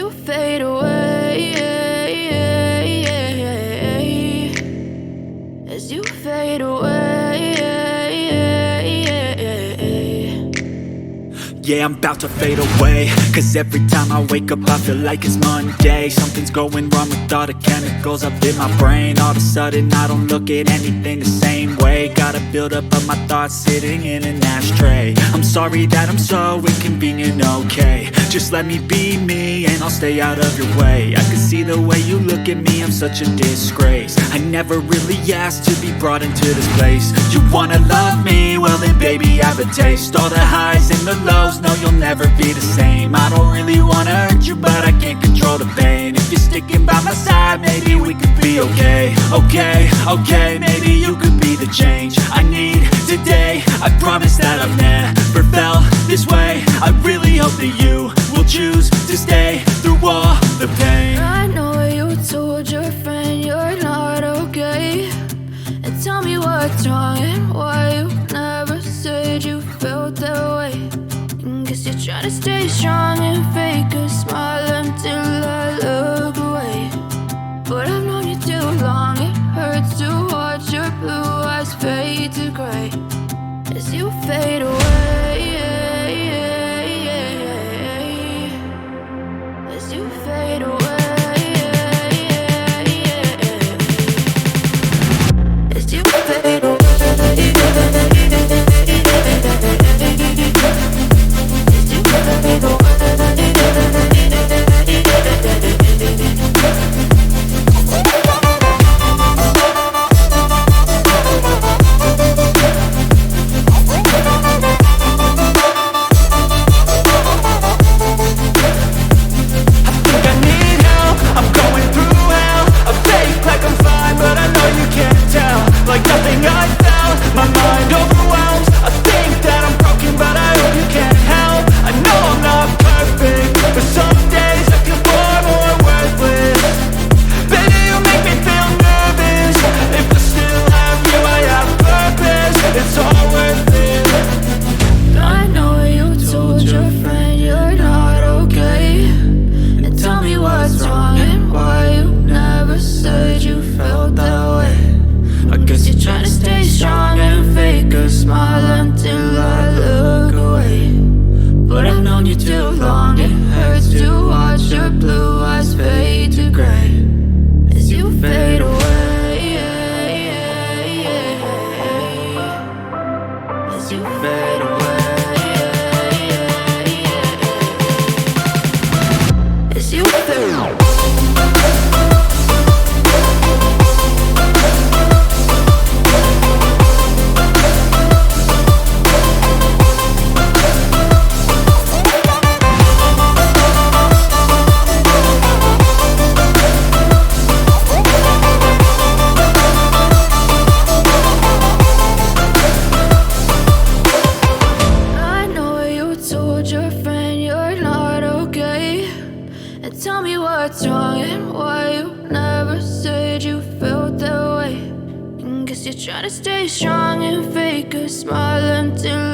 you fade away, as you fade away. Yeah, I'm about to fade away, cause every time I wake up I feel like it's Monday. Something's going wrong with all the chemicals up in my brain. All of a sudden I don't look at anything the same way. Gotta build up of my thoughts sitting in an ashtray. I'm sorry that I'm so inconvenient, okay. Just let me be me and I'll stay out of your way. I can see the way you look at me, I'm such a disgrace. I never really asked to be brought into this place. You wanna love me? Well then baby I have a taste. All the highs and the lows, no you'll never be the same. I don't really wanna hurt you but I can't control the pain. If you're sticking by my side maybe we could be okay. Okay, maybe you could be the change I need today. I promise that I've never felt this way. I really hope that you will choose to stay through all the pain. I know you told your friend you're not okay, and tell me what's wrong and why you never said you felt that way. And guess you're trying to stay strong and fake a smile until I look away. But I've known you too long, it hurts to watch your blue eyes fade to gray as you fade away, as you fade away, as you fade away. Tell me what's wrong and why you never said you felt that way. And guess you're trying to stay strong and fake a smile until